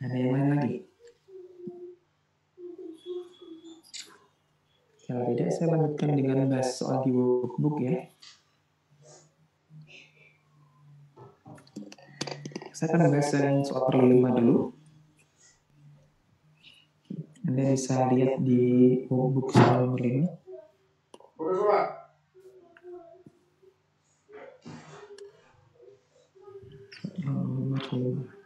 Ada yang lain lagi? Kalau tidak, saya lanjutkan dengan bahas soal di workbook ya. Saya akan bahas yang soal per 5 dulu. Anda bisa lihat di workbook soal nomor 5. Nomor 5.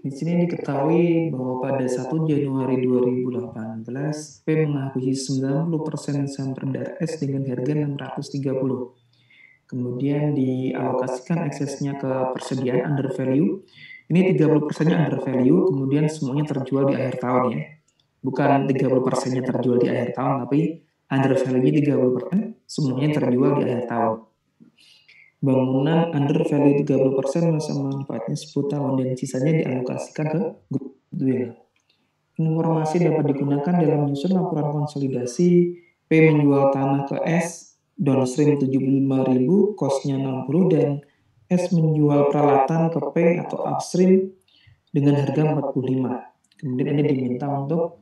Di sini diketahui bahwa pada 1 Januari 2018, P mengakuisisi 90% saham Perdar S dengan harga 630. Kemudian dialokasikan eksesnya ke persediaan under value. Ini 30%-nya under value, kemudian semuanya terjual di akhir tahun ya. Bukan 30%-nya terjual di akhir tahun, tapi under value-nya 30%, semuanya terjual di akhir tahun. Bangunan under value 30% masa manfaatnya 10 tahun dan sisanya dialokasikan ke goodwill. Informasi dapat digunakan dalam menyusun laporan konsolidasi. P menjual tanah ke S downstream 75.000, cost-nya 60, dan S menjual peralatan ke P atau upstream dengan harga 45. Kemudian ini diminta untuk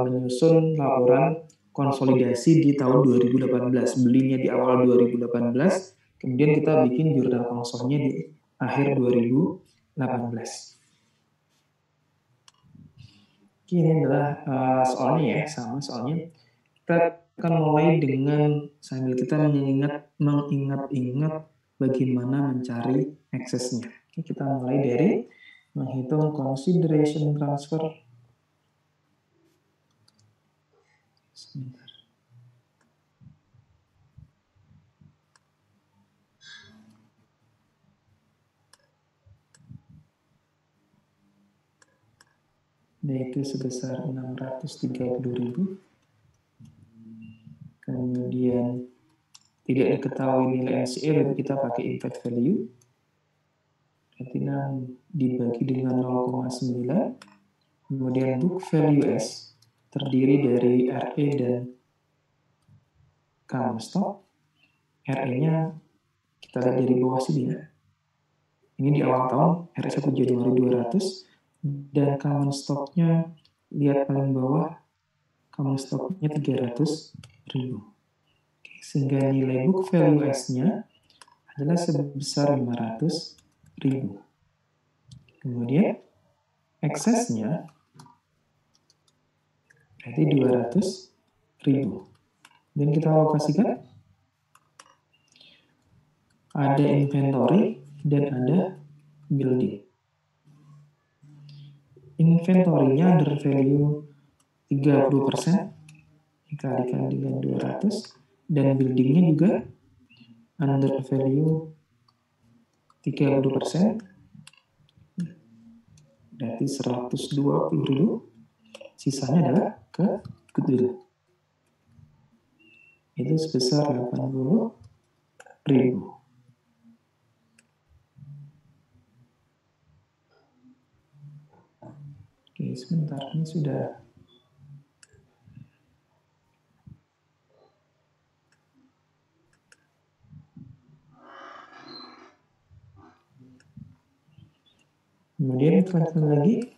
menyusun laporan konsolidasi di tahun 2018. Belinya di awal 2018. Kemudian kita bikin jurnal konsolnya di akhir 2018. Ini adalah soalnya ya, sama soalnya. Kita akan mulai dengan sambil kita mengingat-ingat bagaimana mencari aksesnya. Kita mulai dari menghitung consideration transfer. Sebentar. Yaitu sebesar 630.000. Kemudian tidak diketahui nilai NCA, berarti kita pakai implied value. Berarti dibagi dengan 0,9. Kemudian book value S terdiri dari RE dan common stock. RE-nya kita lihat dari bawah sini ya. Ini di awal tahun, RE 1 Januari 200. Dan common stock-nya, lihat paling bawah, common stock-nya 300.000. Sehingga nilai book value S-nya adalah sebesar 500.000. Kemudian, eksesnya berarti 200.000. Dan kita alokasikan, ada inventory dan ada building. Inventory-nya under value 30%, dikalikan dengan 200, dan building-nya juga under value 30%, berarti 120.000, sisanya adalah ke goodwill. Itu sebesar 80.000. Oke, sebentar, ini sudah. Kemudian kita lagi.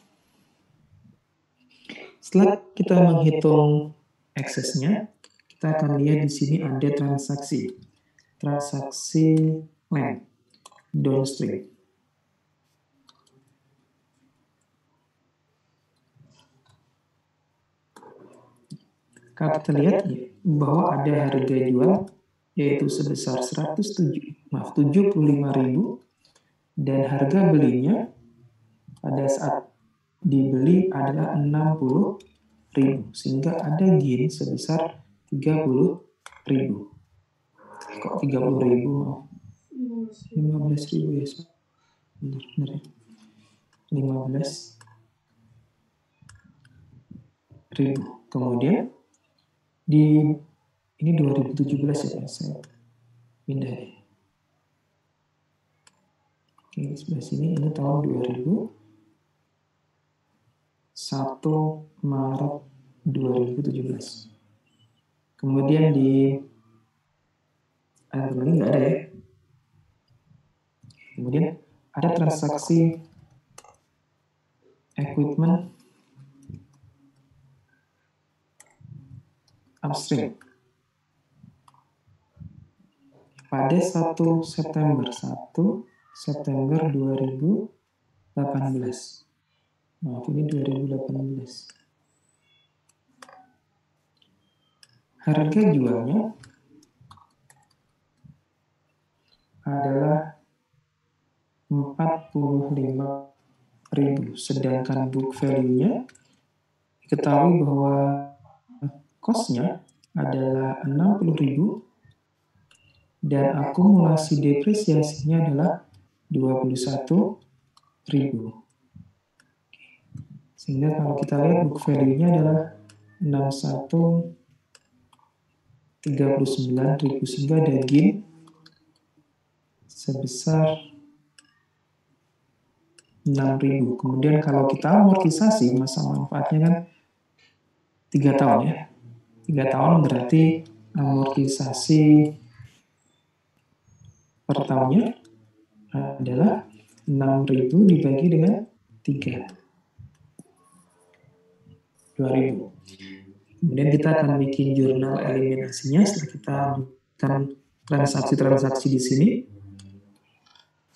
Setelah kita menghitung eksesnya, kita akan lihat di sini ada transaksi land downstream. Kalau kita lihat bahwa ada harga jual yaitu sebesar 75.000 dan harga belinya pada saat dibeli adalah 60.000, sehingga ada gain sebesar 30.000. Kok 30.000? 15.000 ya, benar ya. 15.000. Kemudian di Ini 2017 ya, saya pindah deh. Oke, sebelah sini ini tahun 1 Maret 2017. Kemudian di ini nggak ada ya. Kemudian ada transaksi equipment upstream pada 1 September 2018. Maaf, ini 2018. Harga jualnya adalah 45.000, sedangkan book value-nya diketahui bahwa cost-nya adalah 60.000 dan akumulasi depresiasinya adalah 21.000. Sehingga kalau kita lihat book value-nya adalah 61.39.000, sehingga ada gain sebesar 6.000. Kemudian kalau kita amortisasi, masa manfaatnya kan 3 tahun ya. 3 tahun berarti amortisasi per tahunnya adalah 6.000 dibagi dengan 3. 2.000. Kemudian kita akan bikin jurnal eliminasinya setelah kita melakukan transaksi-transaksi di sini.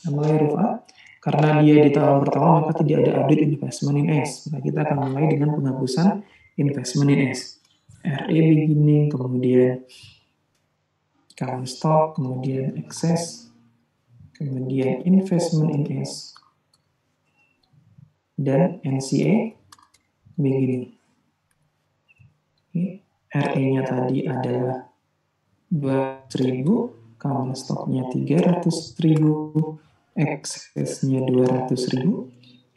Mulai huruf A, karena dia di tahun pertama maka tidak ada update investment in S. Maka kita akan mulai dengan penghapusan investment in S. RE beginning, kemudian current stock, kemudian excess, kemudian investment in S, dan NCA beginning. RE-nya tadi adalah 200.000, common stock-nya 300.000, excess-nya 200.000,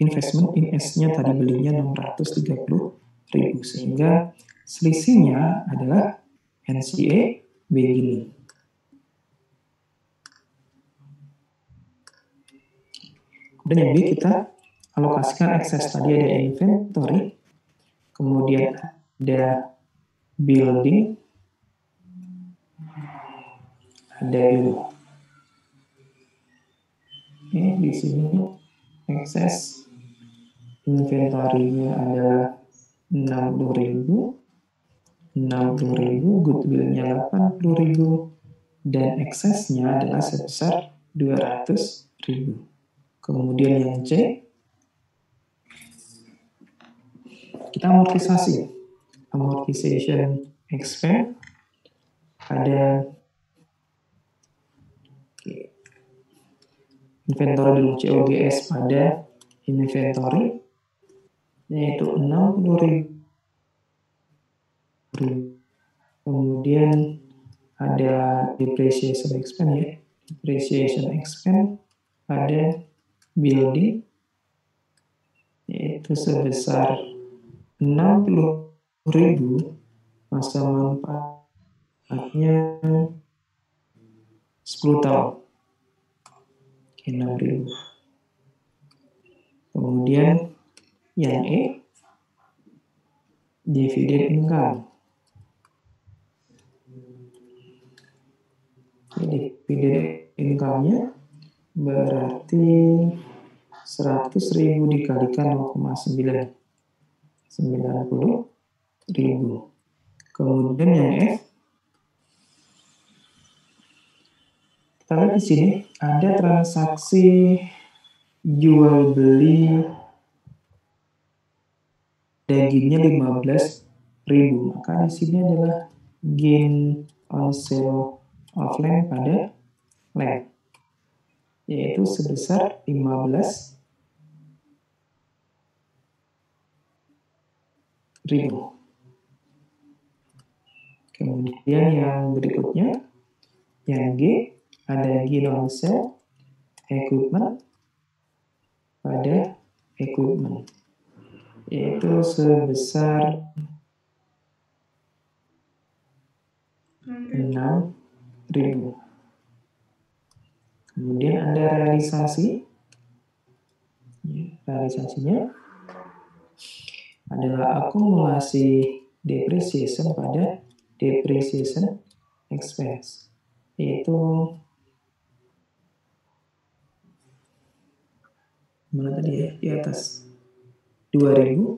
investment in S-nya tadi belinya 630.000, sehingga selisihnya adalah NCA beginning. Kemudian yang B kita alokasikan excess, tadi ada inventory, kemudian ada building, ada di sini excess inventory-nya adalah 60.000, goodwill-nya 80.000, dan excess-nya adalah sebesar 200.000. Kemudian yang C, kita amortisasi. Amortization expense ada inventory dulu, COGS pada inventory yaitu 60.000. Kemudian ada depreciation expense ya. Depreciation expense pada building yaitu sebesar 60.000, masa manfaatnya 10 tahun. 6.000. Kemudian yang E, dividend income. Dividend income-nya berarti 100.000 dikalikan 0,9, 90.000. Kemudian yang F, kita lihat di sini ada transaksi jual beli dagingnya 15.000. Maka di sini adalah gain on sale of land pada land, yaitu sebesar 15.000. Kemudian yang berikutnya, yang G, ada gain on sale equipment pada equipment, yaitu sebesar 6.000. Kemudian ada realisasi. Realisasinya adalah akumulasi depreciation pada depreciation expense, yaitu mana tadi ya, di atas 2.000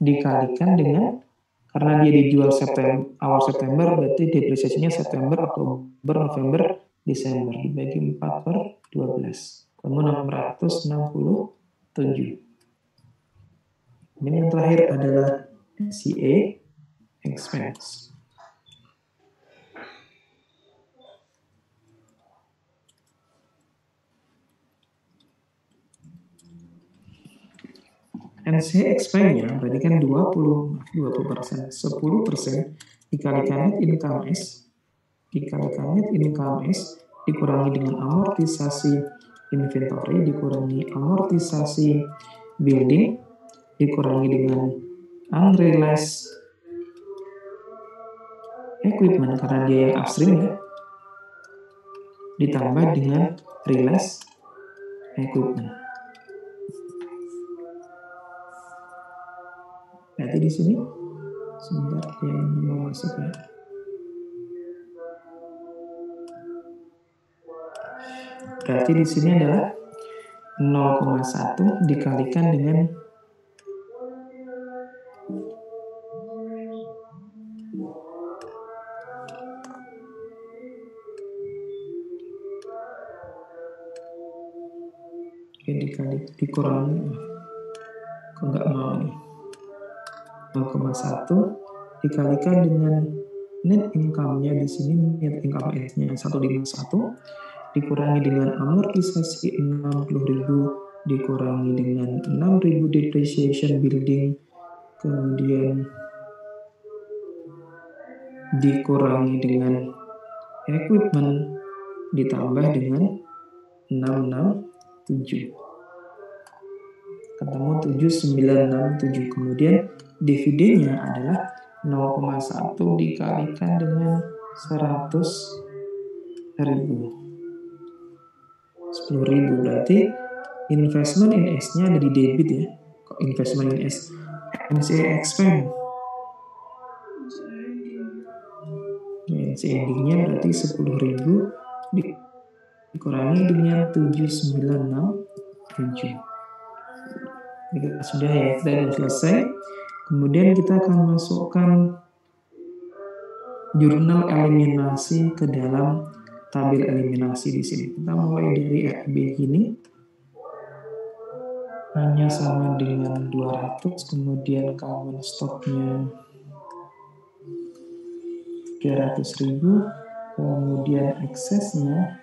dikalikan dengan, karena dia dijual awal September, berarti depresiasinya September, Oktober, November, Desember, dibagi 4/12, ketemu 667. Ini yang terakhir adalah CA expense. NC expense-nya berarti kan 20%, 10% dikalikan net income S, dikurangi dengan amortisasi inventory, dikurangi amortisasi building, dikurangi dengan unrealized equipment karena dia yang upstream ya, ditambah dengan realized equipment. Berarti di sini sebentar yang mau masuk ya. Berarti di sini adalah 0,1 dikalikan dengan dikurangi, kok nggak mau nih, 0,1 dikalikan dengan net income-nya di sini, net income S-nya 151 dikurangi dengan amortisasi 60.000 dikurangi dengan 6.000 depreciation building, kemudian dikurangi dengan equipment ditambah dengan 667, ketemu 7967. Kemudian dividennya adalah 0,1 dikalikan dengan 100.000, 10.000, berarti investment in S-nya ada di debit ya. Kok investment in S? NCA expense. NCA endingnya berarti 10.000 dikurangi dengan 7967. Ini sudah ya, kita sudah selesai. Kemudian kita akan masukkan jurnal eliminasi ke dalam tabel eliminasi di sini. Kita mulai dari RB ini. Hanya sama dengan 200, kemudian common stock-nya 300.000, kemudian eksesnya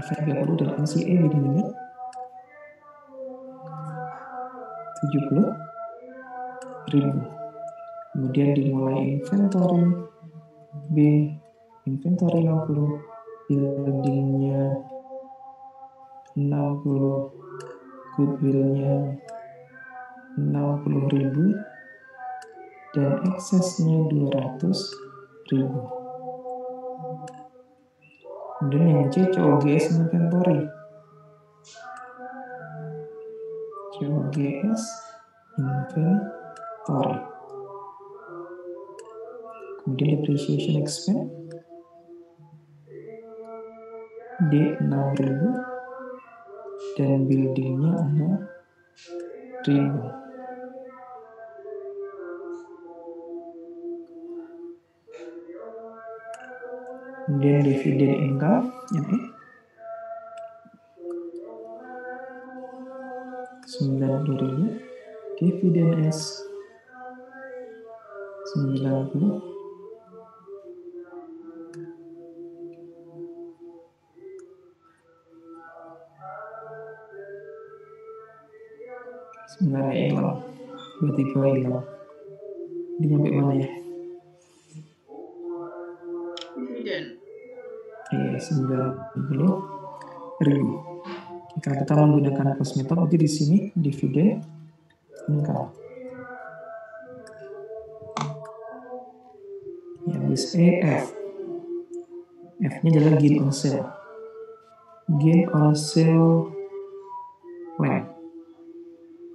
V30 dan NCA jadinya 70.000. Kemudian dimulai inventory B, inventory 60, buildingnya 60, goodwill-nya 60.000, dan eksesnya 200.000. Kemudian yang C, COGS inventory. COGS inventory. Kemudian depreciation expense D 6.000 dan buildingnya 6.000. Kemudian dividen income yang E 90.000, dividen S 90, sebenarnya hilang, tiba-tiba hilang. Ini sampai mana ya? Dividen. Iya, 90. ribu. Jika kita menggunakan cost method, nanti di sini dividen income. Yang bis EF. F-nya adalah gain on sale. Gain on sale land.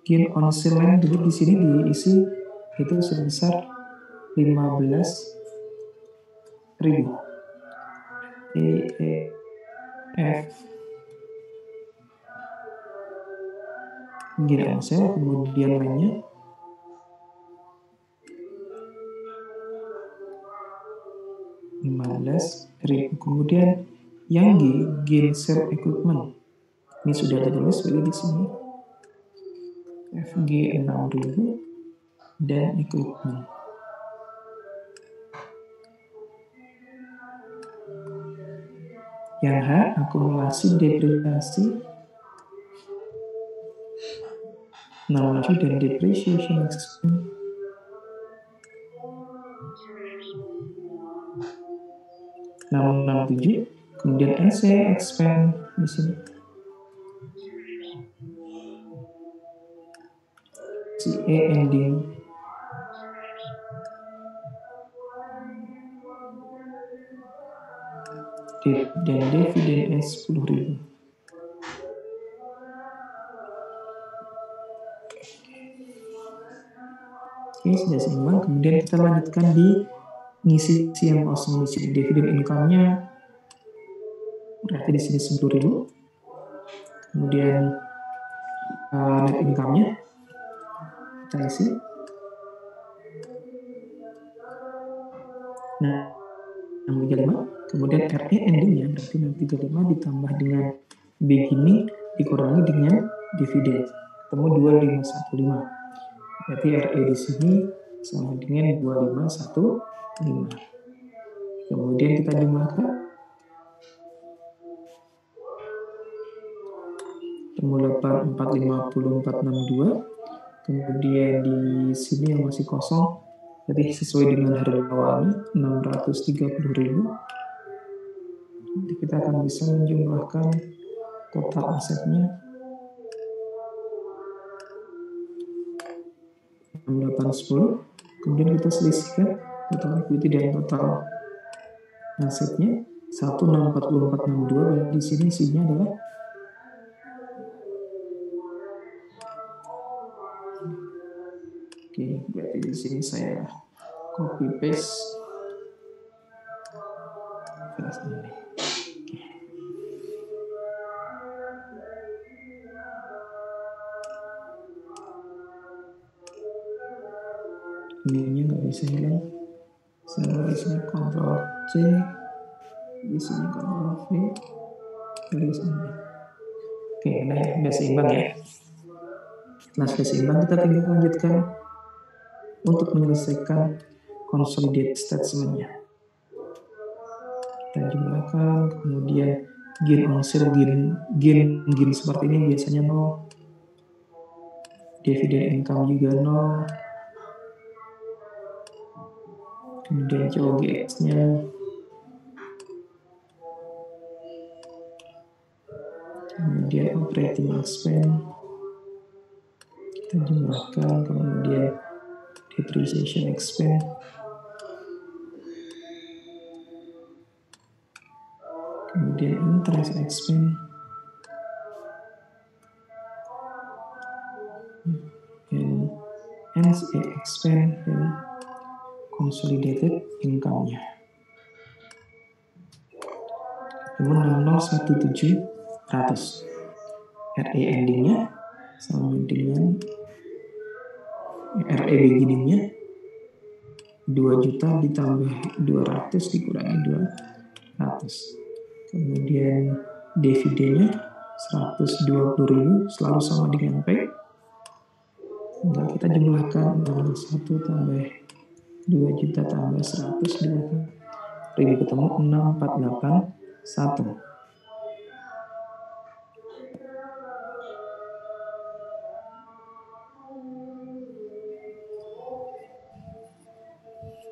Gain on sale land, jadi di sini diisi itu sebesar 15.000. EF gain on sale, kemudian lainnya 15.000. Kemudian yang gain sale equipment. Ini sudah ditulis di sini. FG 6.000 dan equipment. Yang H akumulasi depresiasi 6.000 dan depreciation expense 667. Kemudian NC expense di sini CA ending dan dividen 10.000. Oke, sudah seimbang. Kemudian kita lanjutkan di ngisi yang kosong di sini. Dividen income-nya berarti di sini 10.000. Kemudian net income-nya kita isi. Nah, 635. Kemudian RE ending-nya berarti 635 ditambah dengan beginning dikurangi dengan dividen. Ketemu 2515. Berarti RE di sini sama dengan 2515. Kemudian kita jumlahkan. Ketemu 8450462. Kemudian di sini yang masih kosong, jadi sesuai dengan harga awalnya 630.000. Nanti kita akan bisa menjumlahkan total asetnya 6810. Kemudian kita selisihkan total equity dan total asetnya 164462. Di sini isinya adalah berarti di sini saya copy paste ini. Ininya nggak bisa hilang. Saya di sini Ctrl C, di sini Ctrl V, di sini. Oke, nah sudah seimbang ya. Setelah sudah seimbang, kita tinggal lanjutkan untuk menyelesaikan consolidated statement-nya. Kita jumlahkan, kemudian gain on sale, gain seperti ini biasanya 0. Dividen income juga 0. Kemudian COGX-nya kemudian operating expense kita jumlahkan, kemudian depreciation expense, kemudian interest expense, dan NCA expense, dan consolidated income-nya. Kemudian 601700. RE ending-nya sama dengan RE beginning-nya 2 juta ditambah 200 dikurangi 200. Kemudian dividennya 120.000 selalu sama dengan P. Tinggal kita jumlahkan 1 tambah 2 juta tambah 120.000 ketemu 6481.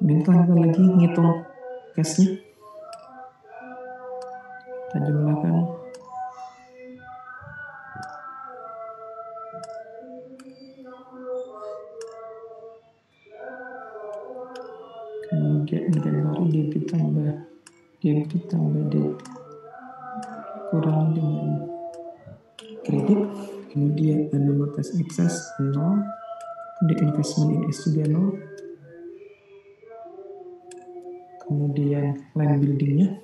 Minta lagi ngitung cashnya. Kita jumlahkan debit tambah debit kurang dengan kredit. Kemudian anuitas excess 0, kemudian investment in S juga 0, kemudian land buildingnya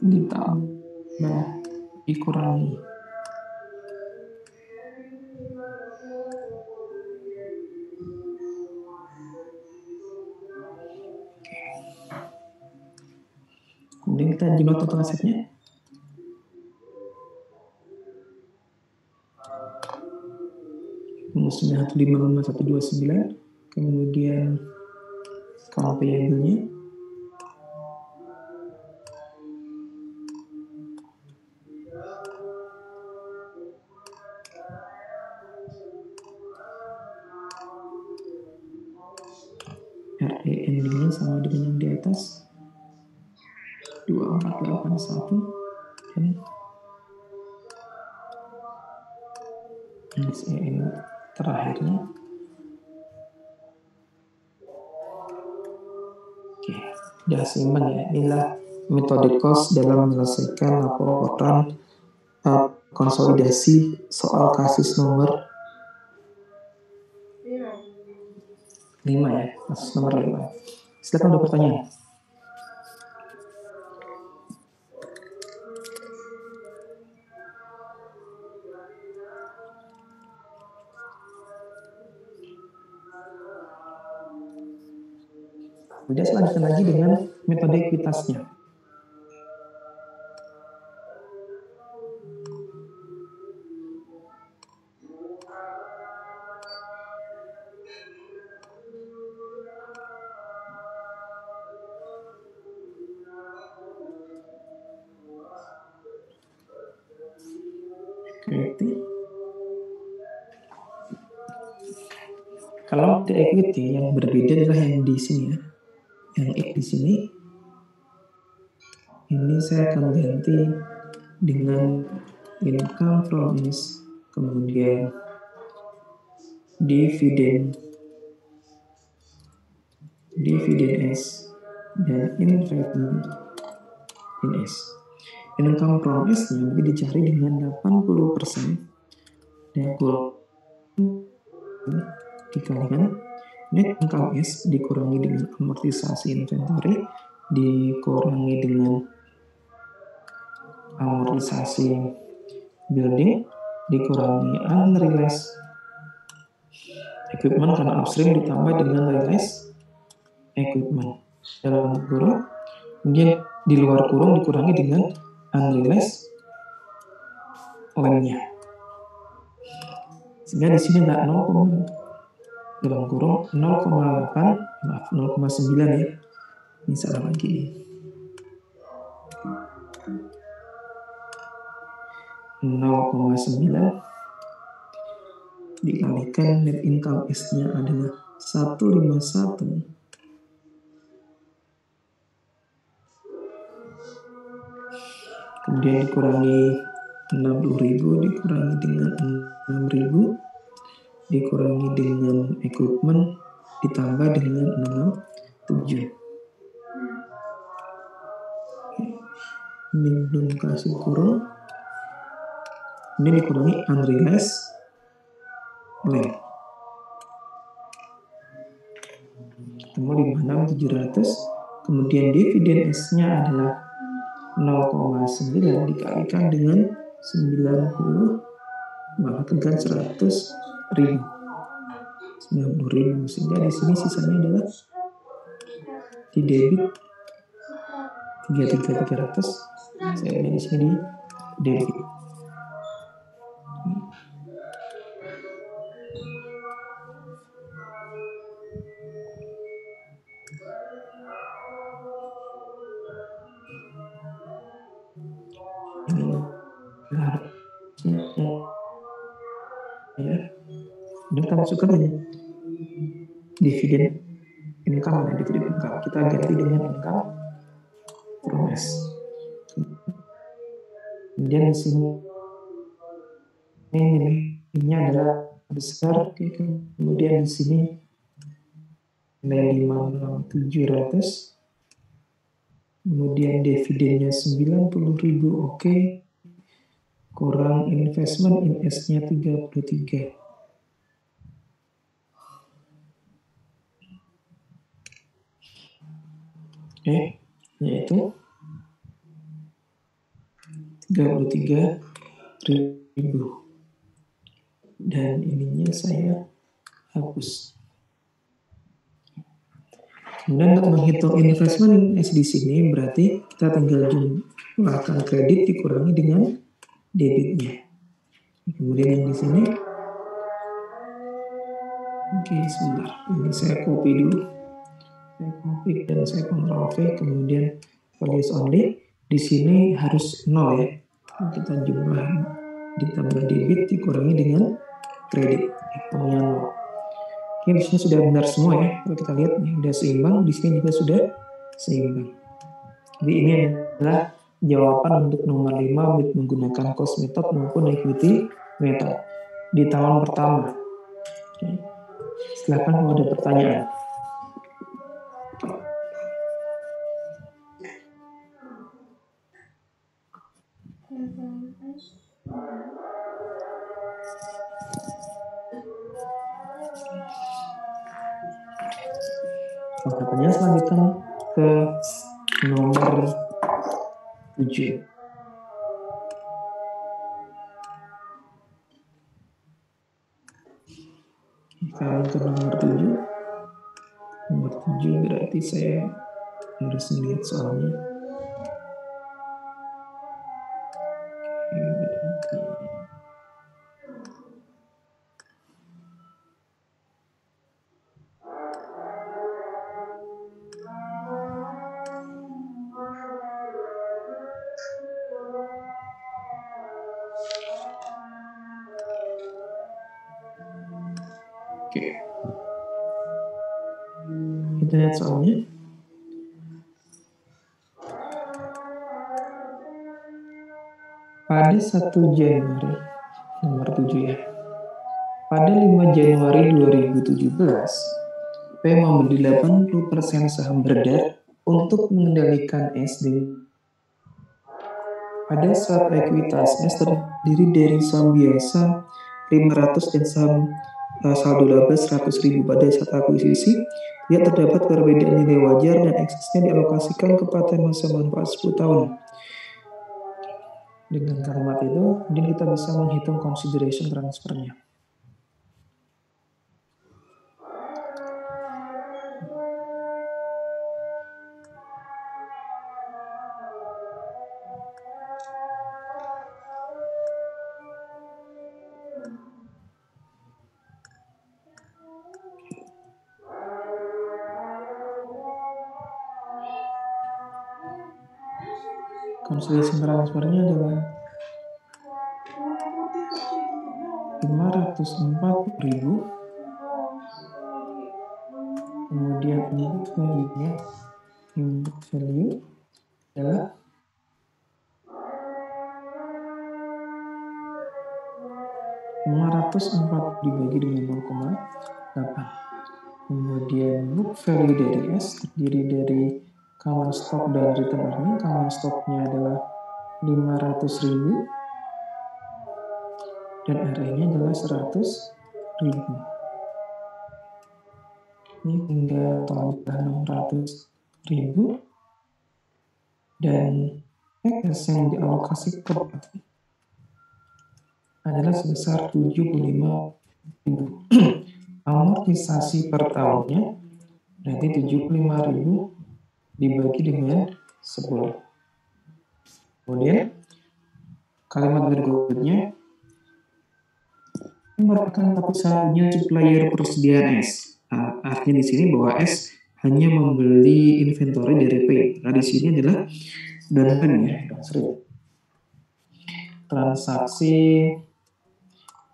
ditambah dikurangi. Kemudian kita jumlah total asetnya. Rumus 129, kemudian account payable-nya RE ending-nya sama dengan yang di atas 2481 dan SEN terakhirnya. Oke, udah seimbang ya. Inilah metode cost dalam menyelesaikan laporan konsolidasi soal kasus nomor 5 ya, kasus nomor 5. Silakan ada pertanyaan. Kemudian selanjutnya lagi dengan metode ekuitasnya. Kalau di equity yang berbeda adalah yang di sini ya. Yang X di sini ini saya akan ganti dengan income from is, kemudian dividen S dan investment in S. Income from S nya mungkin dicari dengan 80% dan dikalikan net income S dikurangi dengan amortisasi inventory dikurangi dengan amortisasi building dikurangi unrealized equipment karena upstream ditambah dengan realized equipment dalam kurung, kemudian di luar kurung dikurangi dengan unrealized land-nya. Sehingga di sini ada 0, dalam kurung 0,9 ya. Ini salah lagi. 0,9 dikalikan net income S-nya adalah 151. Kemudian dikurangi 60.000 dikurangi dengan 6.000 dikurangi dengan equipment ditambah dengan 67. Ini belum kasih kurung. Ini dikurangi unrealized land. Ketemu 56.700. Kemudian dividen S-nya adalah 0,9 dikalikan dengan 90, maka tekan 100.000. 90.000, sehingga di sini sisanya adalah di debit 33.300. Saya di sini di debit. Ya, dan kita masukkan dividen income, kita ganti dengan income from S. Kemudian di sini ini adalah besar, kemudian di sini nilai 5.700, kemudian dividennya 90.000, oke, kurang investment in S-nya 33. Yaitu 33.000. Dan ininya saya hapus. Kemudian untuk menghitung investment S di sini berarti kita tinggal jumlahkan kredit dikurangi dengan debitnya. Kemudian yang di sini, oke, sebentar, ini saya copy dulu. Saya copy dan saya Ctrl V, kemudian values only. Di sini harus 0 ya. Kita jumlah ditambah debit dikurangi dengan kredit, hitungnya 0. Oke, di sini sudah benar semua ya. Kalau kita lihat ini sudah seimbang, di sini juga sudah seimbang. Jadi ini adalah jawaban untuk nomor 5 menggunakan cost method maupun equity method di tahun pertama. Oke. Silakan kalau ada pertanyaan. Pertanyaan selanjutnya ke nomor 7. Sekarang ke nomor 7. Nomor 7 berarti saya harus melihat soalnya. Oke. Kita lihat soalnya. Pada 1 Januari, nomor 7 ya. Pada 5 Januari 2017, P membeli 80% saham Berdar untuk mengendalikan SD. Pada saat ekuitas S terdiri dari saham biasa 500 dan saham saldo laba 100.000. Pada saat akuisisi, tidak terdapat perbedaan nilai wajar dan eksesnya dialokasikan kepada masa manfaat 10 tahun. Dengan kalimat itu, kemudian kita bisa menghitung consideration transfernya. Consideration transfernya adalah 540.000. Kemudian input value-nya, input value adalah 540 dibagi dengan 0,8. Kemudian book value dari S terdiri dari common stock dan return earning. Common stocknya adalah 500.000 dan RA-nya adalah 100.000. Ini tinggal tambah 600.000 dan X yang dialokasikan adalah sebesar 75.000. Amortisasi per tahunnya berarti 75.000 dibagi dengan 10. Kemudian kalimat berikutnya, ini merupakan satu-satunya supplier persediaan S. Artinya di sini bahwa S hanya membeli inventory dari P. Nah di sini adalah downstream ya, transaksi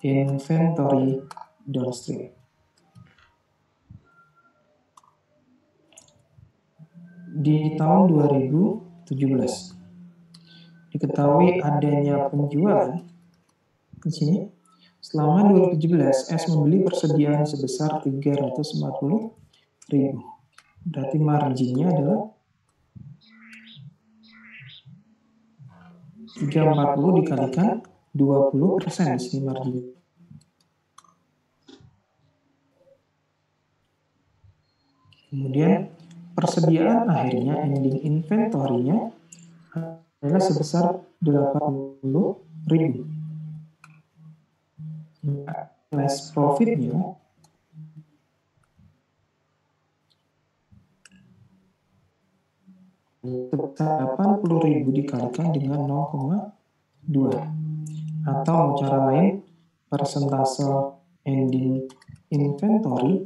inventory downstream. Di tahun 2017 diketahui adanya penjualan di sini. Selama 2017 S membeli persediaan sebesar 340 Berarti marginnya adalah 340 dikalikan 20% di sini margin. Kemudian persediaan akhirnya ending inventory-nya adalah sebesar 80.000. Less profit-nya sebesar 80.000 dikalikan dengan 0,2. Atau cara lain, persentase ending inventory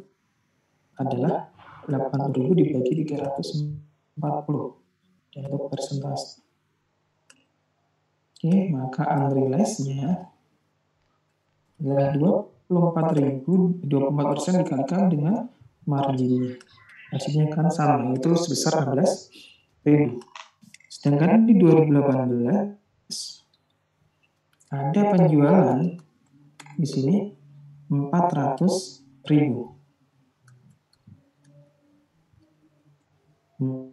adalah 80.000 dibagi 340. Dan untuk persentase. Oke, maka unrealized-nya adalah 24% dikalikan dengan margin. Hasilnya kan sama, itu sebesar 16.000. Sedangkan di 2018 ada penjualan di sini 400.000.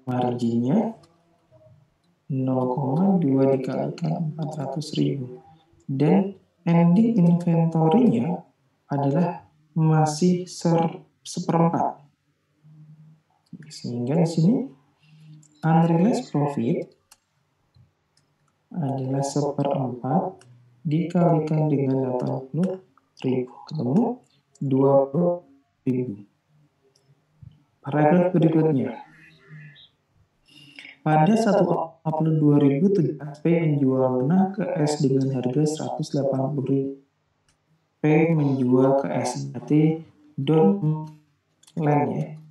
Marginnya 0,2 dikalikan 400.000. Dan ending inventory-nya adalah masih seperempat. Sehingga di sini unrealized profit adalah seperempat dikalikan dengan 80.000. Ketemu 20.000. Paragraf berikutnya. Pada 1 April 2017, P menjual tanah ke S dengan harga 180.000. P menjual ke S, berarti don land ya.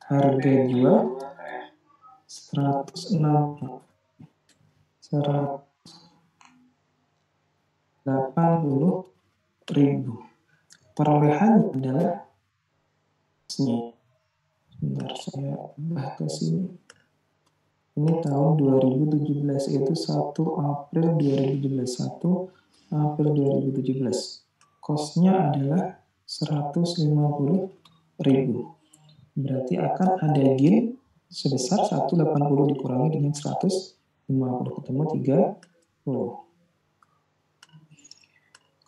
Harga jual 180.000. Perolehannya adalah bentar saya ubah ke sini. Ini tahun 2017, yaitu 1 April 2017. 1 April 2017. Cost-nya adalah 150.000. Berarti akan ada gain sebesar 180 dikurangi dengan 150, ketemu 30.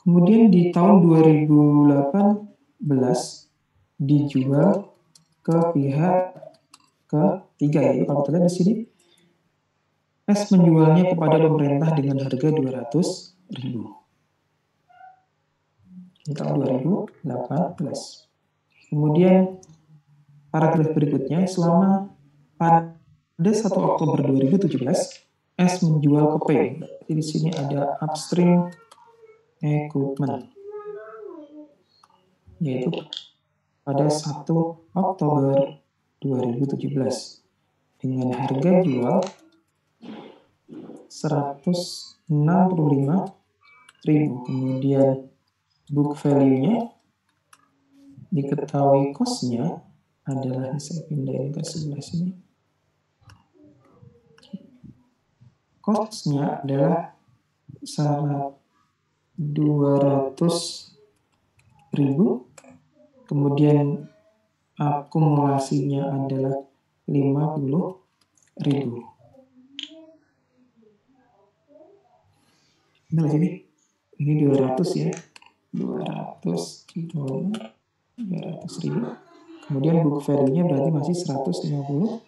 Kemudian di tahun 2018 dijual ke pihak ketiga, yaitu kalau kita lihat di sini S menjualnya kepada pemerintah dengan harga 200.000. Di tahun 2018. Kemudian paragraf berikutnya, selama pada 1 Oktober 2017 S menjual ke P. Jadi di sini ada upstream equipment, yaitu pada 1 Oktober 2017 dengan harga jual 165.000. Kemudian book value-nya diketahui, cost-nya adalah, saya pindahin ke sebelah sini. Cost-nya adalah 200.000. Kemudian akumulasinya adalah 50.000. Nah, ini 200 ya. 200.000. Kemudian book value-nya berarti masih 150.000.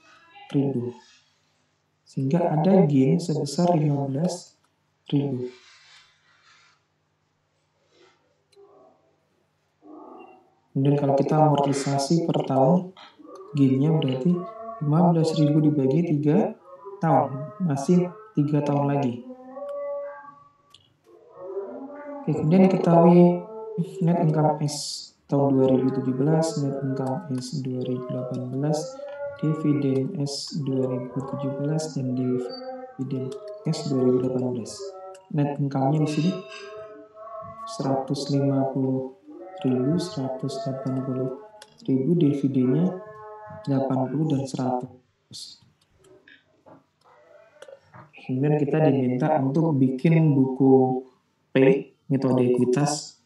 Sehingga ada gain sebesar 15.000. Kemudian kalau kita amortisasi per tahun, gain-nya berarti 15.000 dibagi 3 tahun. Masih 3 tahun lagi. Oke, kemudian diketahui net income S tahun 2017, net income S 2018, dividen S 2017, dan dividen S 2018. Net income-nya di sini 150.000, 180.000, dividennya 80 dan 100. Kemudian kita diminta untuk bikin buku P, metode ekuitas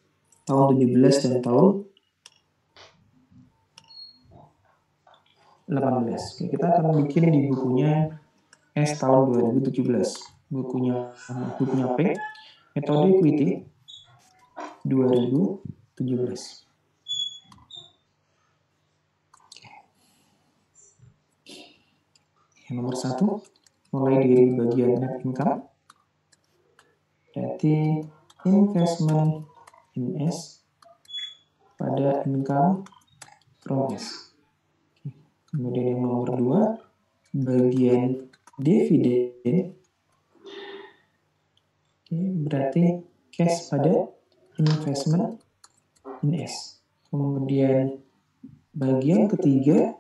tahun 17 dan tahun 18. Oke, kita akan bikin di bukunya S tahun 2017. Bukunya P, metode equity 2017. Yang nomor 1, mulai dari bagian net income, berarti investment in S pada income from S. Kemudian yang nomor 2, bagian dividen, berarti cash pada investment in S. Kemudian bagian ketiga,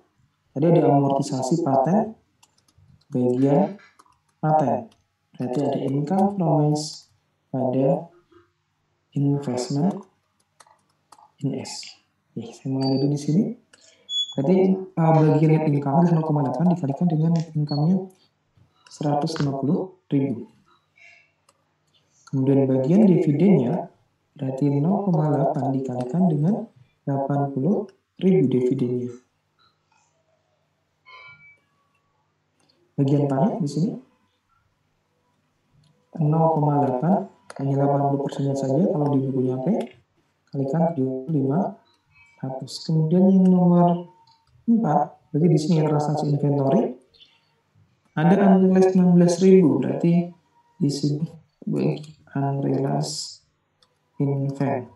tadi ada amortisasi paten, bagian paten. Berarti ada income from S pada investment in S. Oke, saya mulai dulu di sini. Berarti bagian net income 0,8 dikalikan dengan net income-nya 150.000. Kemudian bagian dividennya berarti 0,8 dikalikan dengan 80.000 dividennya. Bagian tanya di sini 0,8 hanya 80%-nya saja kalau di bukunya P, kalikan 7.500. Kemudian yang nomor 4, berarti di sini transaksi inventory ada unrealized 16.000, berarti di sini unrealized invent.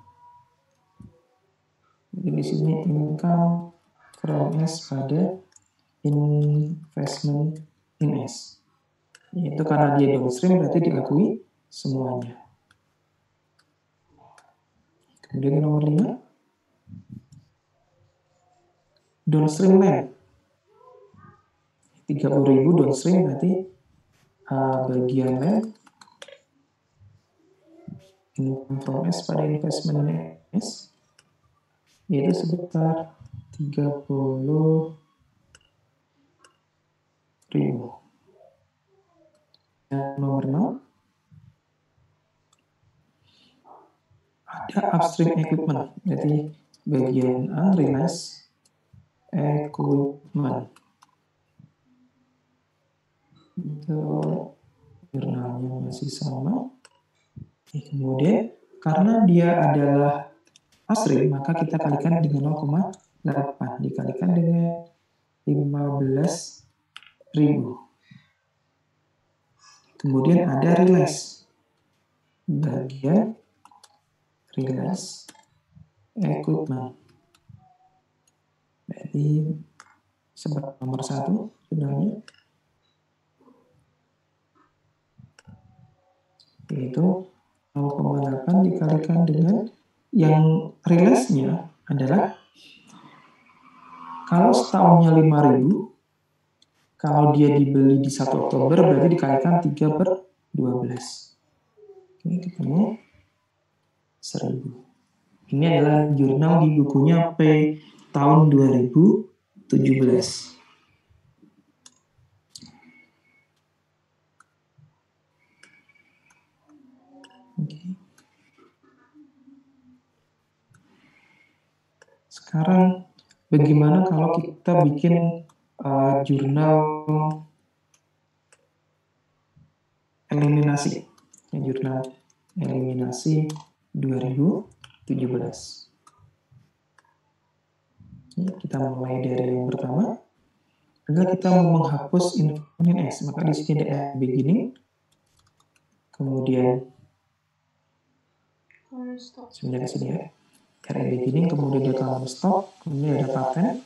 Jadi di sini income from S pada investment in S. Itu karena dia downstream berarti diakui semuanya. Kemudian yang nomor 5, downstream land 30.000 downstream berarti bagian land income from S pada investment in S yaitu sebesar 30.000. Yang nomor 6, ada upstream equipment, jadi bagian unrealized equipment. Itu jurnalnya masih sama. Kemudian karena dia adalah upstream, maka kita kalikan dengan 0,8 dikalikan dengan 15.000. Kemudian ada realize, bagian realize equipment. Jadi sebab nomor 1 jurnalnya yaitu 0,8 dikalikan dengan yang realize-nya adalah kalau setahunnya 5.000, kalau dia dibeli di 1 Oktober berarti dikalikan 3/12. Ini ketemu 1.000. Ini adalah jurnal di bukunya P tahun 2017. Sekarang bagaimana kalau kita bikin jurnal eliminasi, jurnal eliminasi 2017. Kita mulai dari yang pertama adalah kita mau menghapus investment S, maka di sini ada beginning, kemudian sebenarnya sini ya, RE beginning, kemudian ada common stock, kemudian ada patent.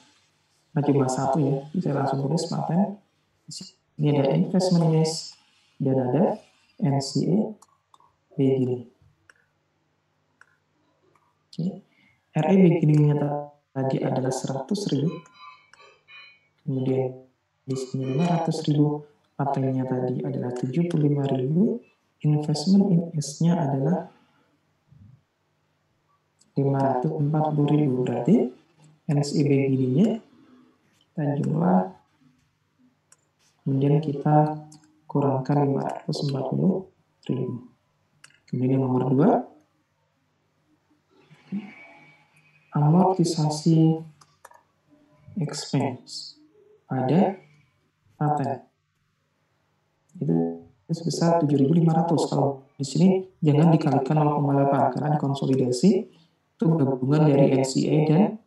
Nah, cuma satu ya, bisa langsung tulis patent. Ini ada investment S dan ada NCA beginning. RE beginningnya tadi adalah 100.000, kemudian di sini 500.000, patennya tadi adalah 75.000, investment in S-nya adalah 540.000, berarti NCA beginningnya kita jumlah, kemudian kita kurangkan 540.000. Kemudian nomor 2, amortisasi expense. ada paten. Itu sebesar 7.500. Kalau di sini jangan dikalikan 0,8 karena dikonsolidasi itu gabungan dari NCA dan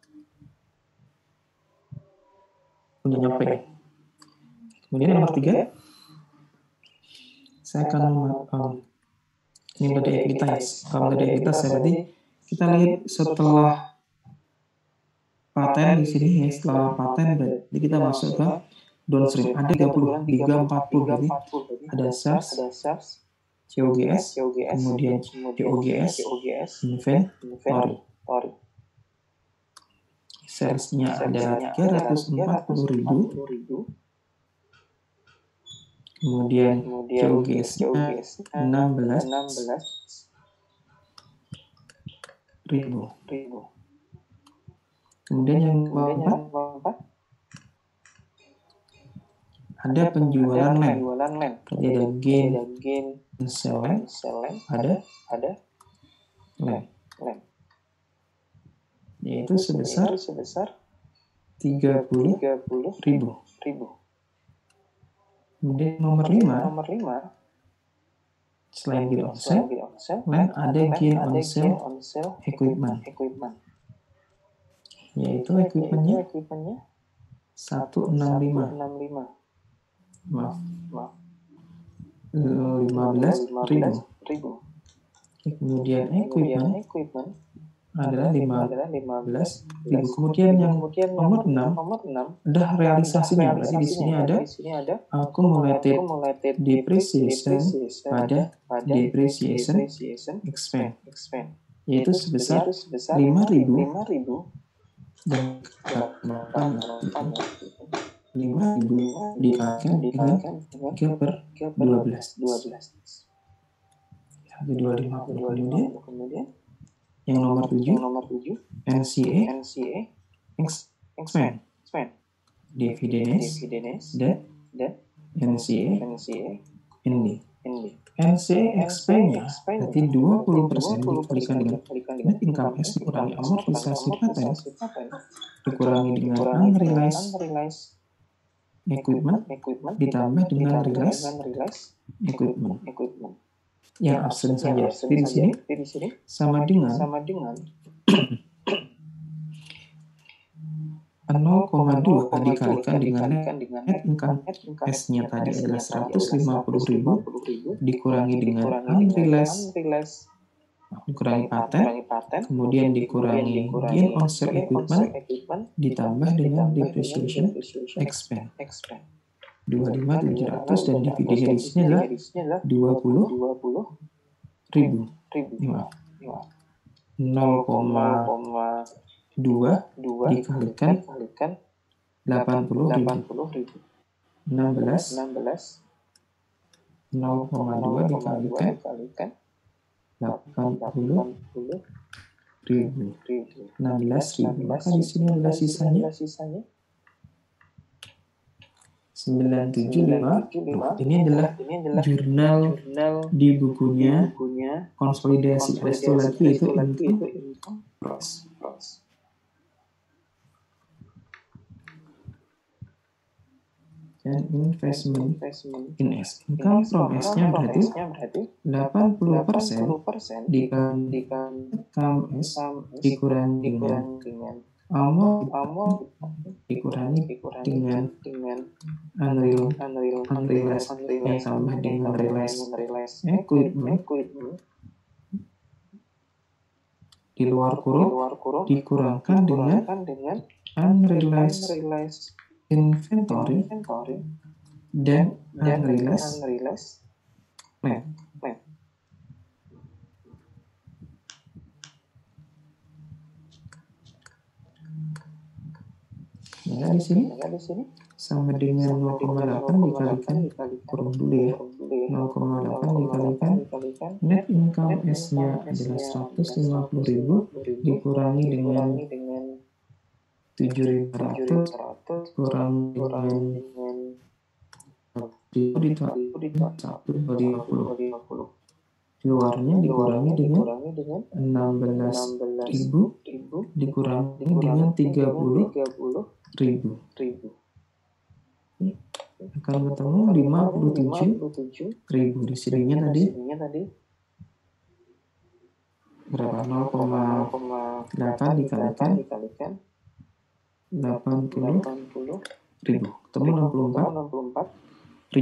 punyanya P. Kemudian nomor 3, saya akan ini menjadi ekuitas. Kalau menjadi ekuitas berarti kita lihat setelah paten di sini ya, setelah paten berarti kita masuk ke downstream. Ada 30, 340 berarti ada SARS, COGS, kemudian COGS, inventory. Salesnya adalah 340.000, kemudian COGS-nya 16.000. Kemudian yang keempat, ada penjualan land. Berarti ada gain sell land, ada land. Yaitu sebesar 30.000. Kemudian nomor 5, selain gain on sale, land ada gain on sale equipment. Yaitu equipmentnya 165. Maaf. 15.000. Kemudian equipment adalah 15.000. Kemudian yang nomor 6 ada realisasinya. Berarti di sini ada accumulated depreciation pada depreciation expense, yaitu sebesar 5.000 dan 5.000 dikalikan dengan 3/12. 1,250. Kemudian yang nomor 7, NCA expense, dividends dan NCA ending. NCA expense-nya berarti 20% dikalikan dengan net income S dikurangi amortisasi paten dikurangi dengan unrealized equipment ditambah dengan realized equipment. Yang absen saja. Jadi di sini sama dengan 0,2 dikalikan dengan net income S-nya tadi adalah 150.000 dikurangi dengan unrealized dikurangi paten, kemudian dikurangi gain on sale equipment ditambah dengan depreciation expense 25.700 dan dividennya di sini adalah 20.000. Maaf. 0,2 dikalikan 80.000. 16. 0,2 dikalikan 80.000. 16.000. Maka di sini adalah sisanya 975. Ini adalah jurnal di bukunya konsolidasi. Ada satu lagi yaitu income pros. Dan investment in S. Income from S-nya berarti 80% dikalikan income S dikurangi dengan dikurangi dengan unrealized tambah dengan realized equipment di luar kurung dikurangkan dengan unrealized inventory dan unrealized land. Maka di sini sama dengan 0,8 dikalikan kurang dulu ya. 0,8 dikalikan net income S-nya adalah 150.000 dikurangi dengan 7.500 kurang dengan 1,250. Keluarnya dikurangi dengan 16.000 dikurangi dengan 30.000. akan ketemu 57.000. Di sininya tadi berapa? 0,8 dikalikan 80.000. Ketemu 64.000.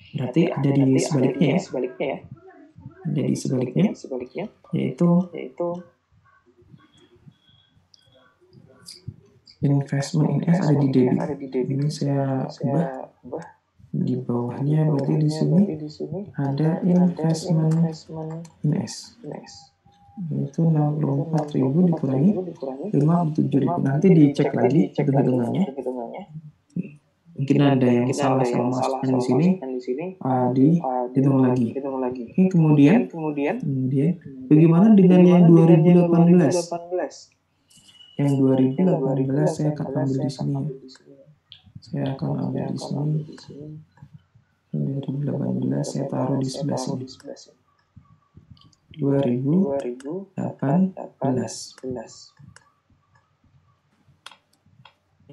Berarti ada di sebaliknya ya. Jadi sebaliknya yaitu investment in S ada di debit. Ini saya ubah di bawahnya, berarti di sini ada investment in S. Itu 64.000 dikurangi 57.000. Nanti dicek lagi hitung-hitungannya. Mungkin ada yang salah sama masukkan di sini, dihitung lagi. Oke, kemudian bagaimana dengan yang 2018? Yang 2018 saya akan ambil di sini ya. Saya akan ambil di sini. 2018 saya taruh di sebelah sini. 2018.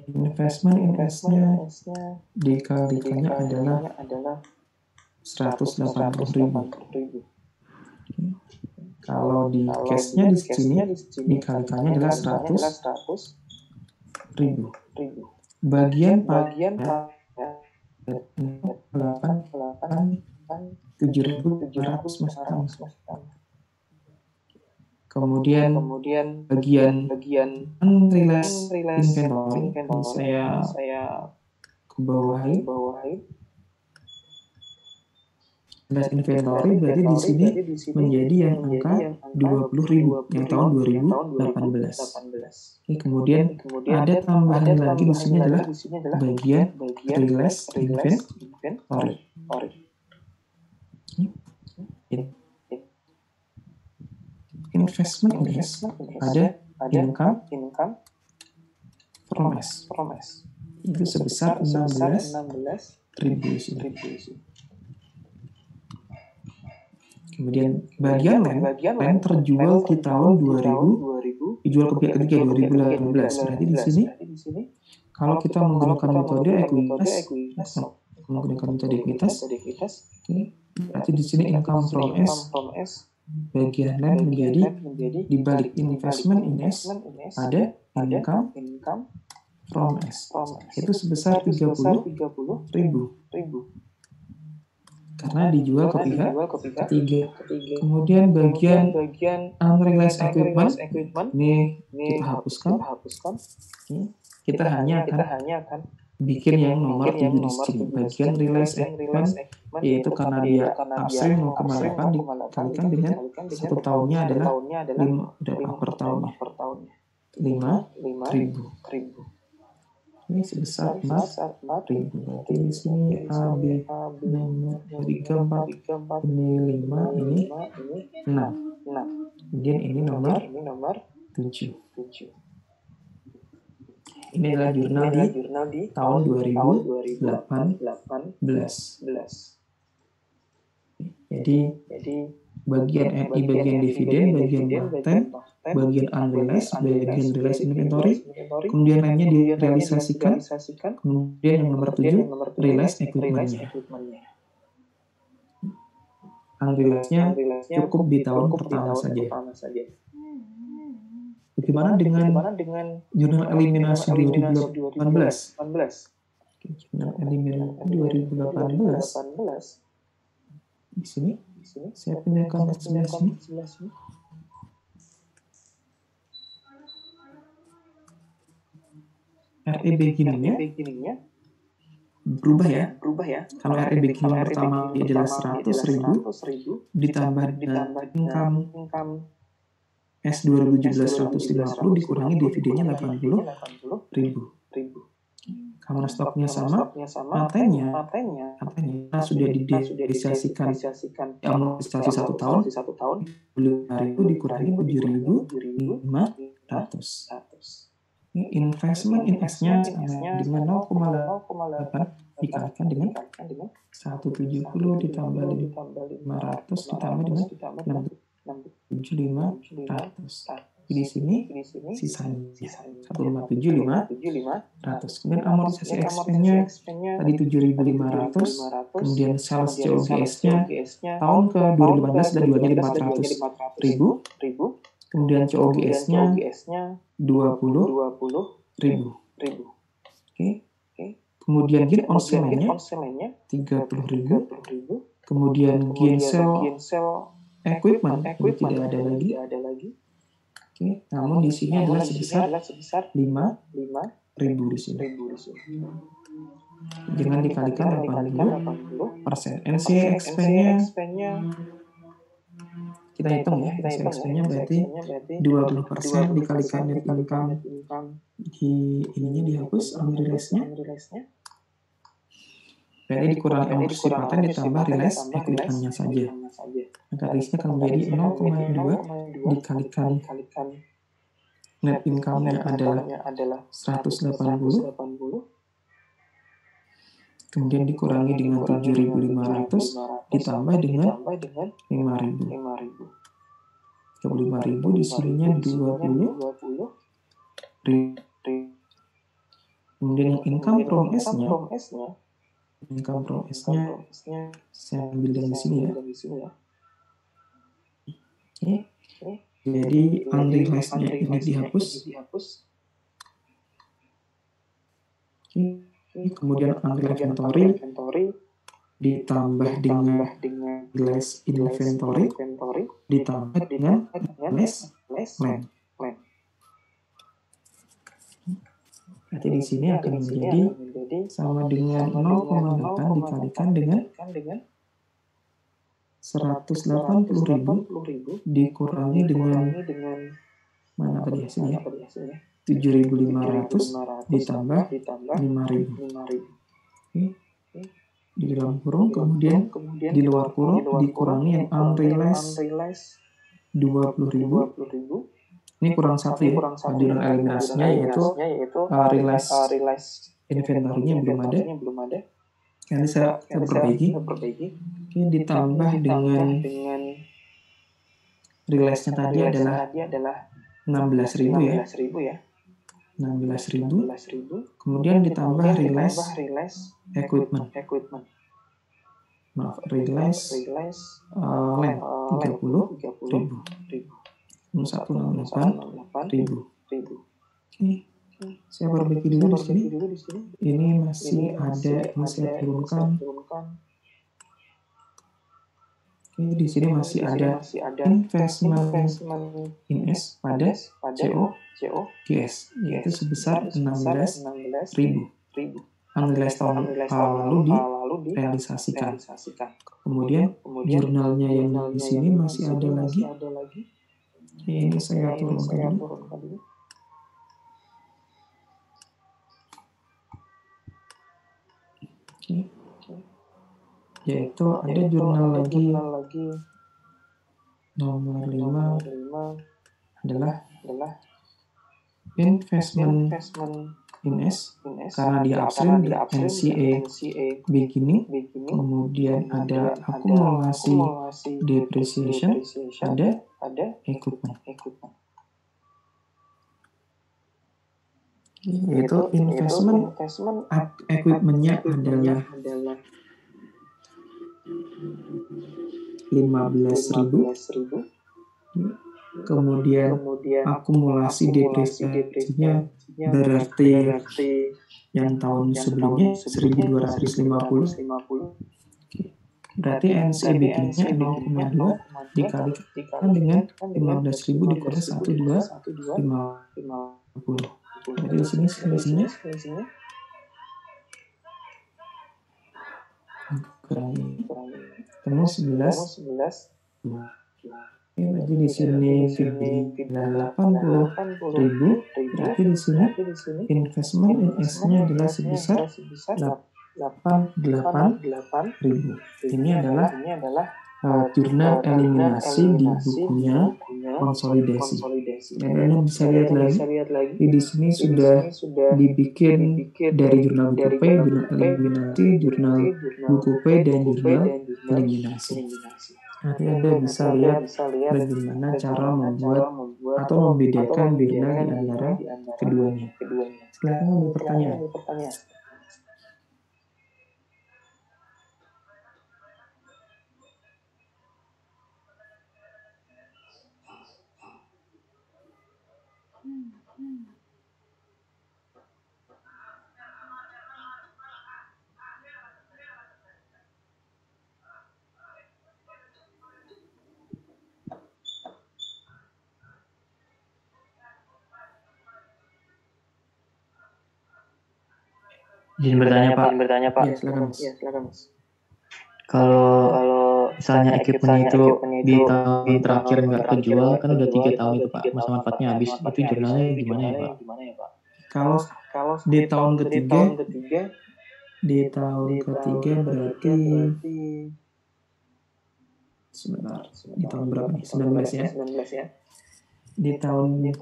Investment in S-nya dikalikannya adalah 180.000. Kalau di cash-nya di sini dikalikannya adalah 100.000. Bagian 7.700 Mas Tam. Kemudian bagian unrealized inventory ini saya ke bawahi. Unrealized inventory berarti di sini menjadi yang angka 20.000 yang tahun 2018. Oke, kemudian ada tambahan lagi di sini adalah bagian realized inventory. Investment in S ada income from S. Itu sebesar 16.000. Kemudian bagian land terjual di tahun 2000, dijual ke pihak ketiga 2018. Berarti di sini kalau kita menggunakan metode ekuitas, berarti di sini income from S bagian land menjadi dibalik investment in S ada income from S. Itu sebesar 30.000 karena dijual ke pihak ketiga. Kemudian bagian unrealized equipment ini kita hapuskan. Kita hanya akan bikin yang nomor 7 di sini. Bagian realized equipment yaitu karena dia upstream 0,8 dikalikan dengan 1 tahunnya adalah 5 per tahunnya 5.000. Ini sebesar 4.000. Berarti di sini A, B, nomor 3, 4, ini 5, ini 6. Kemudian ini nomor 7. Ini adalah jurnal di tahun 2018. Jadi bagian NI, bagian dividen, bagian paten, bagian unrealized, bagian realized inventory, kemudian lainnya direalisasikan, kemudian yang nomor 7 realized equipment-nya. Unrealized-nya cukup di tahun pertama saja. Bagaimana dengan jurnal eliminasi 2018? Jurnal eliminasi 2018 di sini saya pindahkan ke sebelah sini. RE beginningnya berubah ya. Kalau RE beginning pertama adalah 100.000 ditambah dengan income S 2017 150 dikurangi dividennya 80.000. Karena stoknya sama, patennya sudah didepresiasikan amortisasi 1 tahun, 5.000 dikurangi 7.500. Ini investment in S-nya sama dengan 0,8 dikalikan dengan 170 ditambah 500 ditambah dengan 6.700. di sini sisanya 157.500. Kemudian amortisasi expense-nya tadi 7.500, kemudian sales COGS-nya tahun ke 2018 dan jualnya 500.000, kemudian COGS-nya 20.000. Oke. Kemudian gain on sale-nya 30.000, kemudian gain sale equipment ini tidak ada lagi. Oke, namun di sini adalah sebesar 5.000 di sini. Jangan dikalikan 80%. NCA expense-nya kita hitung ya, NCA expense-nya berarti 20% dikalikan net income di ininya dihapus unrealized-nya. Berarti dikurangi amortisasi paten ditambah realized equipment-nya saja. Maka risknya akan menjadi 0,2 dikalikan net income-nya adalah 180, kemudian dikurangi dengan 7.500 ditambah dengan 5.000. 35.000 di sininya 20. Kemudian yang income from S-nya saya ambil dari sini ya. Oke. Jadi unrealized-nya ini dihapus. Kemudian unrealized inventory ditambah dengan realized inventory ditambah dengan less land. Berarti di sini akan menjadi sama dengan 0,8 dikalikan dengan 180.000 dikurangi dengan mana tadi hasilnya? 7.500 ditambah 5.000. Oke. Di dalam kurung, kemudian di luar kurung dikurangi yang unrealized 20.000. Ini kurang satu ya, dengan eliminasinya yaitu realized inventory-nya belum ada. Nanti saya perbaiki. Ini ditambah dengan realized-nya tadi adalah 16.000 ya. 16.000. Kemudian ditambah realized equipment. Maaf, realized land 30.000. 168.000. Oke. Saya perbaiki dulu di sini. Ini masih ada yang saya turunkan. Oke, di sini masih ada investment in S pada COGS, yaitu sebesar 16.000. Unrealized tahun lalu direalisasikan. Kemudian jurnalnya yang di sini masih ada lagi. Ini saya turunkan dulu. Oke. Yaitu ada jurnal lagi nomor 5 adalah investment in S karena dia upstream di NCA beginning, kemudian ada akumulasi depreciation, ada equipment. Yaitu investment equipment-nya adalah 15.000. Kemudian akumulasi depresiasinya berarti yang tahun sebelumnya 1.250. Berarti NCA beginning-nya 0,2 dikalikan dengan 15.000 dikurangi 1.250. Jadi di sini selisihnya ketemu 11. Jadi di sini 80.000. Berarti di sini investment in S-nya adalah sebesar 88.000. Ini adalah jurnal eliminasi di bukunya konsolidasi. Dan Anda bisa lihat lagi, di sini sudah dibikin dari jurnal buku P, jurnal eliminasi, jurnal buku P, dan jurnal eliminasi. Nanti Anda bisa lihat bagaimana cara membuat atau membedakan Birla di antara keduanya. Silakan ada pertanyaan. Izin bertanya Pak. Ya, silakan Mas. Kalau misalnya equipment itu di tahun terakhir nggak kejual, kan udah 3 tahun itu Pak, masa manfaatnya habis. Itu jurnalnya gimana ya Pak? Kalau di tahun ketiga berarti sebentar. Di tahun berapa nih? 19 ya. Di tahun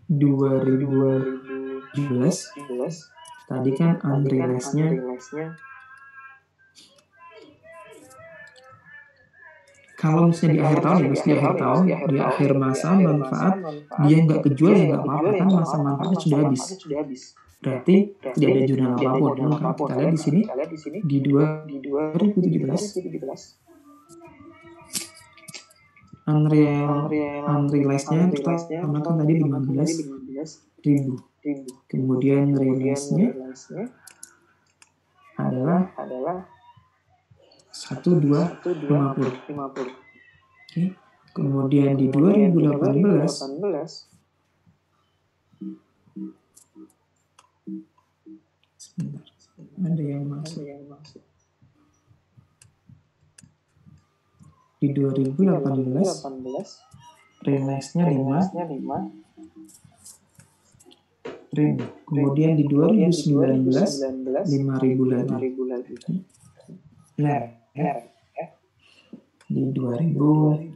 2017 tadi kan unrealized-nya kalau misalnya di akhir tahun ya Mas, di akhir masa manfaat dia nggak kejual ya nggak apa-apa kan masa manfaatnya sudah habis. Berarti tidak ada jurnal apapun. Namun kalau kita lihat di sini di 2017 unrealized-nya pertama kan tadi 15.000. Kemudian realized-nya adalah 1250. Oke. Kemudian di 2018 sebentar, ada yang masuk. Di 2018 realized-nya 5.000. Kemudian di 2019 5.000 lagi. Di 2019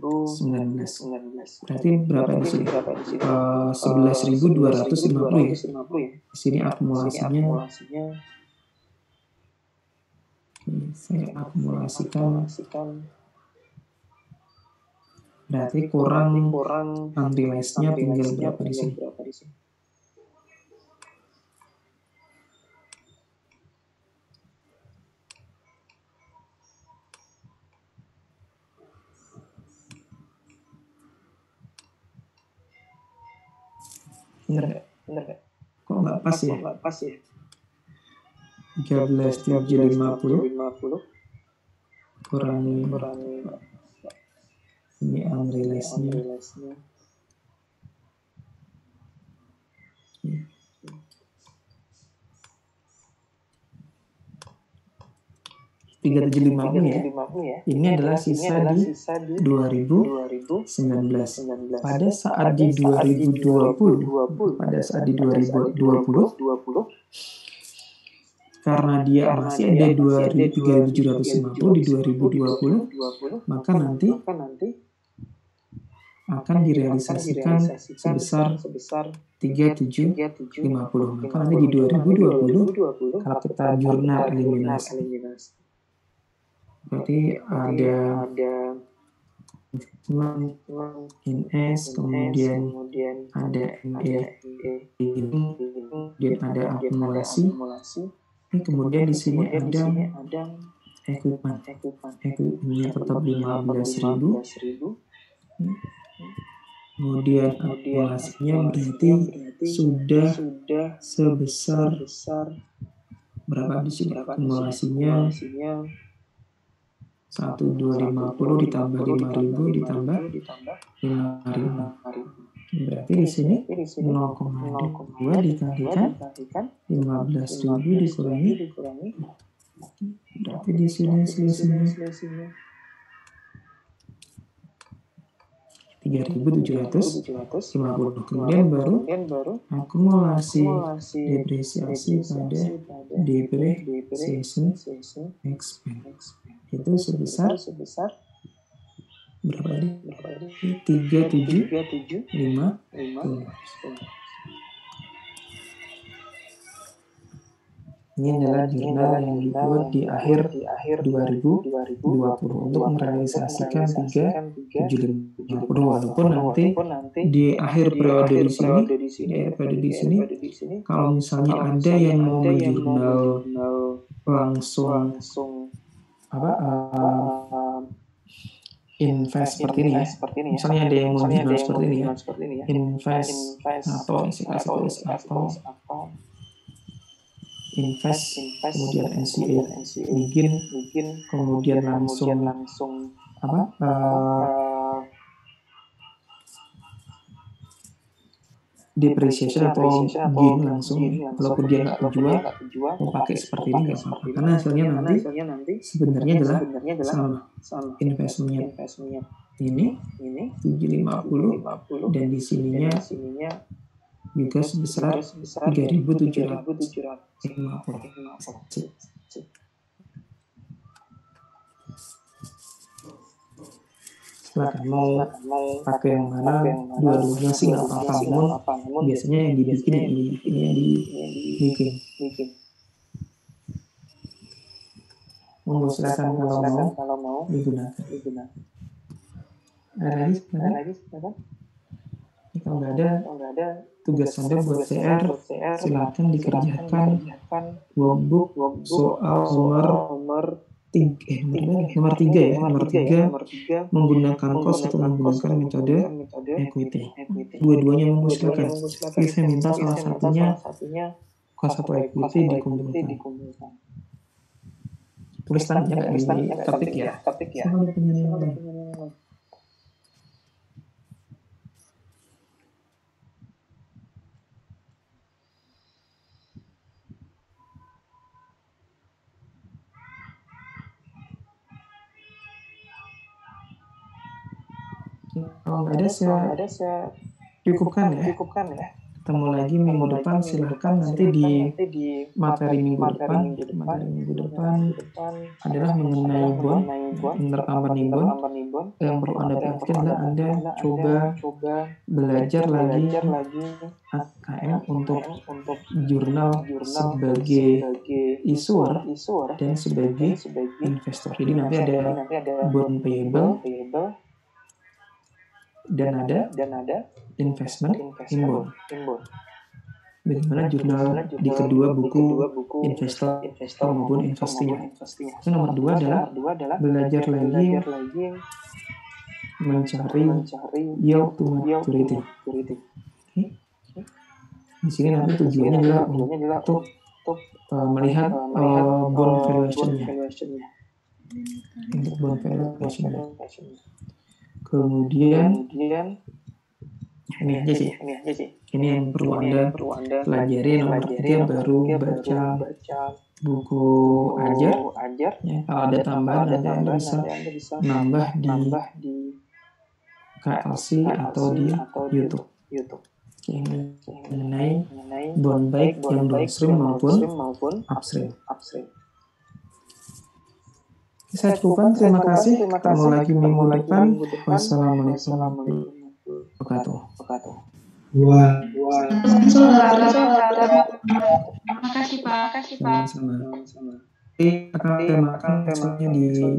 berarti berapa di sini? 11.250 ya. Di sini akumulasinya saya akumulasikan berarti kurang unrealized-nya tinggal berapa di sini? Bener nggak? Kok nggak pas ya? 13.750 kurangi ini unrealized-nya 3.750 ya. Ini adalah sisa di 2019. Pada saat di 2020 karena dia masih ada 3.750 di 2020, maka nanti akan direalisasikan sebesar 3.750. Maka nanti di 2020 kalau kita jurnal eliminasi berarti ada NS, kemudian ada ME, kemudian ada akumulasi. Kemudian di sini ada equipment. Equipment-nya tetap 15.000. Kemudian akumulasinya berarti sudah sebesar berapa di sini? Akumulasinya 1.250 ditambah 5.000 ditambah 5.000. Berarti di sini 0,2 dikalikan 15.000 dikurangi. Berarti di sini selisihnya 3.750. Kemudian baru akumulasi depresiasi pada depreciation expense itu sebesar berapa tadi? 3.750. Ini adalah jurnal yang dibuat di akhir 2020 untuk merealisasikan 3.750, walaupun nanti di akhir periode di sini, kalau misalnya ada yang mau menjurnal langsung invest seperti ini ya. Misalnya ada yang mau jurnal seperti ini ya, invest atau invest, kemudian NCA begin, kemudian langsung depreciation atau gain langsung, walaupun dia nggak kejual, mau pakai seperti ini nggak apa-apa, karena hasilnya nanti sebenarnya adalah sama. Investmentnya ini 750 dan di sininya juga sebesar 3.750. Silakan mau pakai yang mana, dua-duanya sih nggak apa-apa, namun biasanya yang dibikin silakan kalau mau digunakan. Ada lagi? Kalau nggak ada, tugas Anda buat CR silakan dikerjakan workbook soal nomor 3 menggunakan cost atau menggunakan metode equity. Dua-duanya silakan. Tapi saya minta salah satunya cost atau equity dikumpulkan. Tulis tanya nggak di topik ya. Kalau nggak ada, saya cukupkan ya. Ketemu lagi minggu depan, silahkan nanti di materi minggu depan adalah mengenai bond, intercompany bond. Yang perlu Anda perhatikan adalah Anda coba belajar lagi AKM untuk jurnal sebagai issuer dan sebagai investor. Jadi nanti ada bond payable dan ada investment in bond. Bagaimana jurnal di kedua buku investor maupun investingnya. Yang nomor 2 adalah belajar lagi mencari yield to maturity. Di sini nanti tujuannya adalah untuk melihat bond valuation-nya. Untuk bond valuation-nya. Kemudian ini aja sih. Ini yang perlu Anda pelajari. Nomor 3 baru baca buku ajar. Ya, kalau ada tambahan nanti Anda bisa nambah di KLC atau di YouTube. Ini mengenai bond baik yang downstream maupun upstream. Saya cukupkan, terima kasih. Ketemu lagi minggu depan. Wassalamualaikum warahmatullahi wabarakatuh. Terima kasih Pak. Sama-sama. Akan temakan misalnya di